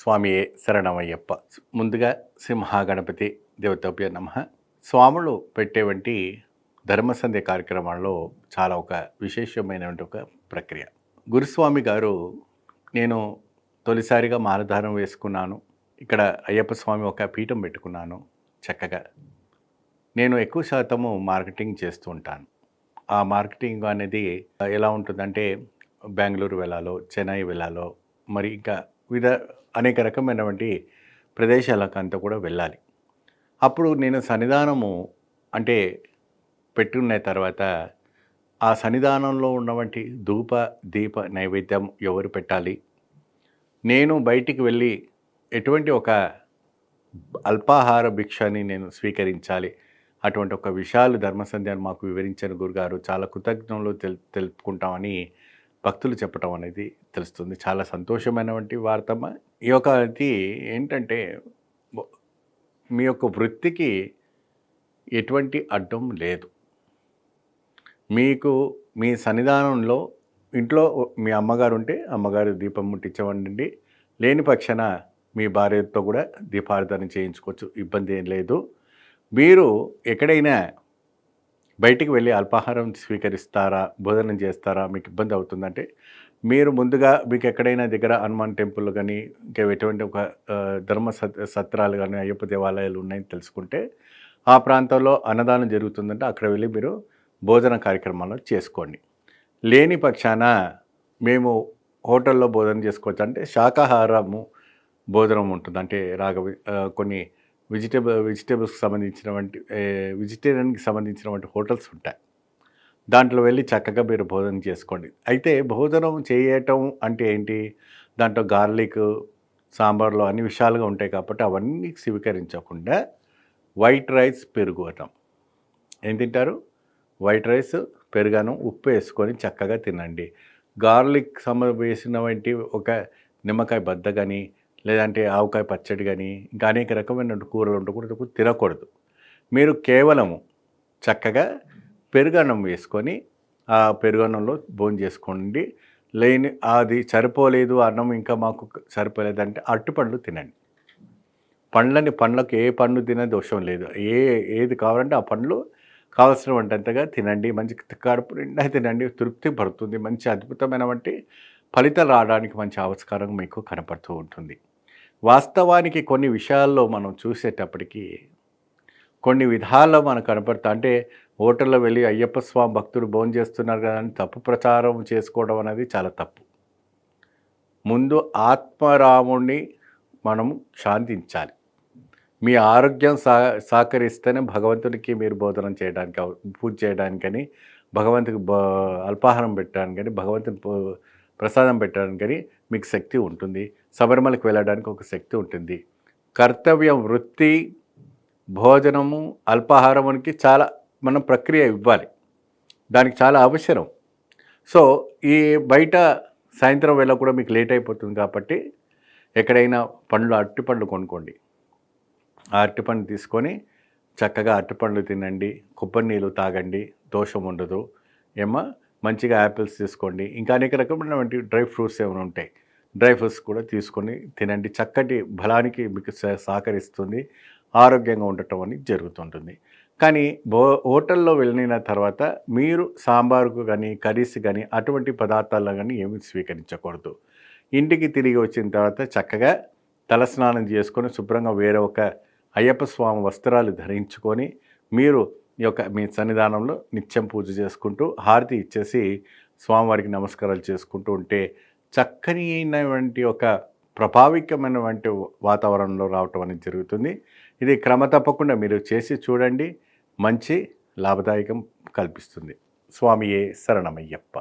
స్వామియే శరణమయ్యప్ప. ముందుగా శ్రీ మహాగణపతి దేవతాభ్యో నమః. స్వాములు పెట్టేవంటి ధర్మసంధ్య కార్యక్రమాల్లో చాలా ఒక విశేషమైనటువంటి ఒక ప్రక్రియ. గురుస్వామి గారు నేను తొలిసారిగా మాలధారం వేసుకున్నాను. ఇక్కడ అయ్యప్ప స్వామి ఒక పీఠం పెట్టుకున్నాను చక్కగా. నేను ఎక్కువ శాతము మార్కెటింగ్ చేస్తూ ఉంటాను. ఆ మార్కెటింగ్ అనేది ఎలా ఉంటుందంటే బెంగుళూరు వెళ్ళాలో, చెన్నై వెళ్ళాలో, మరి ఇంకా అనేక రకమైనటువంటి ప్రదేశాలకంతా కూడా వెళ్ళాలి. అప్పుడు నేను సన్నిధానము అంటే పెట్టుకున్న తర్వాత ఆ సన్నిధానంలో ఉన్నటువంటి ధూప, దీప నైవేద్యం ఎవరు పెట్టాలి? నేను బయటికి వెళ్ళి ఎటువంటి ఒక అల్పాహార భిక్షని నేను స్వీకరించాలి. అటువంటి ఒక విషయాలు ధర్మసంధ్యాన్ని మాకు వివరించిన గురుగారు చాలా కృతజ్ఞతలు తెలుపుకుంటామని భక్తులు చెప్పటం అనేది తెలుస్తుంది. చాలా సంతోషమైనటువంటి వార్తమ్మ. ఈ యొక్క ఇది ఏంటంటే మీ యొక్క వృత్తికి ఎటువంటి అడ్డం లేదు. మీకు మీ సన్నిధానంలో ఇంట్లో మీ అమ్మగారు ఉంటే అమ్మగారు దీపం ముట్టించవండి. లేని పక్షాన మీ భార్యతో కూడా దీపారాధన చేయించుకోవచ్చు, ఇబ్బంది ఏం లేదు. మీరు ఎక్కడైనా బయటికి వెళ్ళి అల్పాహారం స్వీకరిస్తారా, భోజనం చేస్తారా, మీకు ఇబ్బంది అవుతుందంటే మీరు ముందుగా మీకు ఎక్కడైనా దగ్గర హనుమాన్ టెంపుల్ కానీ ఇంకా ఎటువంటి ఒక ధర్మ సత్రాలు కానీ అయ్యప్ప దేవాలయాలు ఉన్నాయని తెలుసుకుంటే ఆ ప్రాంతంలో అన్నదానం జరుగుతుందంటే అక్కడ వెళ్ళి మీరు భోజన కార్యక్రమాలు చేసుకోండి. లేని పక్షాన మేము హోటల్లో భోజనం చేసుకోవచ్చు. అంటే శాకాహారము భోజనం ఉంటుంది. అంటే కొన్ని వెజిటేబుల్స్కి సంబంధించినటువంటి వెజిటేరియన్కి సంబంధించినటువంటి హోటల్స్ ఉంటాయి. దాంట్లో వెళ్ళి చక్కగా మీరు భోజనం చేసుకోండి. అయితే భోజనం చేయటం అంటే ఏంటి? దాంట్లో గార్లిక్, సాంబార్లో అన్ని విషయాలుగా ఉంటాయి కాబట్టి అవన్నీ స్వీకరించకుండా వైట్ రైస్, పెరుగు అన్నం. ఏం తింటారు? వైట్ రైస్, పెరుగన్నం, ఉప్పు వేసుకొని చక్కగా తినండి. గార్లిక్ వేసినటువంటి ఒక నిమ్మకాయ బద్ద కానీ లేదంటే ఆవకాయ పచ్చడి కానీ ఇంకా అనేక రకమైన కూరలు ఉండకూడదు, తినకూడదు. మీరు కేవలము చక్కగా పెరుగన్నం వేసుకొని ఆ పెరుగన్నంలో భోజనం చేసుకోండి. అది సరిపోలేదు, అన్నం ఇంకా మాకు సరిపోలేదంటే అరటిపండ్లు తినండి. పండ్లకు ఏ పండు తినే దోషం లేదు. ఏది కావాలంటే ఆ పండ్లు కావాల్సినవంటంతగా తినండి. మంచి కడుపు నిండా తినండి, తృప్తి పడుతుంది. మంచి అద్భుతమైనటువంటి ఫలితాలు రావడానికి మంచి ఆవిష్కారం మీకు కనపడుతూ ఉంటుంది. వాస్తవానికి కొన్ని విషయాల్లో మనం చూసేటప్పటికి కొన్ని విధాల్లో మనకు కనపడతా అంటే హోటల్లో వెళ్ళి అయ్యప్ప స్వామి భక్తుడు భోజనం చేస్తున్నారు కదా అని తప్పు ప్రచారం చేసుకోవడం అనేది చాలా తప్పు. ముందు ఆత్మరాముణ్ణి మనం శాంతించాలి. మీ ఆరోగ్యం సహకరిస్తేనే భగవంతునికి మీరు భోజనం చేయడానికి, పూజ చేయడానికని, భగవంతునికి అల్పాహారం పెట్టడానికని, భగవంతుని ప్రసాదం పెట్టడానికని మీకు శక్తి ఉంటుంది. శబరిమలకు వెళ్ళడానికి ఒక శక్తి ఉంటుంది. కర్తవ్యం, వృత్తి, భోజనము, అల్పాహారానికి చాలా మనం ప్రక్రియ ఇవ్వాలి. దానికి చాలా అవసరం. సో ఈ బయట సాయంత్రం వేళ కూడా మీకు లేట్ అయిపోతుంది కాబట్టి ఎక్కడైనా అరటిపండ్లు కొనుక్కోండి. ఆ అరటిపండు తీసుకొని చక్కగా అరటిపండ్లు తినండి, కొబ్బరి నీళ్ళు తాగండి, దోషం ఉండదు. మంచిగా యాపిల్స్ తీసుకోండి. ఇంకా అనేక రకమైనటువంటి డ్రై ఫ్రూట్స్ ఏమైనా ఉంటాయి, డ్రై ఫ్రూట్స్ కూడా తీసుకొని తినండి. చక్కటి బలానికి మీకు సహకరిస్తుంది. ఆరోగ్యంగా ఉండటం అనేది జరుగుతుంటుంది. కానీ హోటల్లో వెళ్ళిన తర్వాత మీరు సాంబార్కు కానీ, కర్రీస్ కానీ అటువంటి పదార్థాలు కానీ ఏమీ స్వీకరించకూడదు. ఇంటికి తిరిగి వచ్చిన తర్వాత చక్కగా తలస్నానం చేసుకొని శుభ్రంగా వేరే ఒక అయ్యప్ప స్వామి వస్త్రాలు ధరించుకొని మీరు మీ సన్నిధానంలో నిత్యం పూజ చేసుకుంటూ హారతి ఇచ్చేసి స్వామివారికి నమస్కారాలు చేసుకుంటూ ఉంటే చక్కనైనటువంటి ఒక ప్రభావికమైనటువంటి వాతావరణంలో రావటం అనేది జరుగుతుంది. ఇది క్రమ తప్పకుండా మీరు చేసి చూడండి, మంచి లాభదాయకం కల్పిస్తుంది. స్వామియే శరణమయ్యప్ప.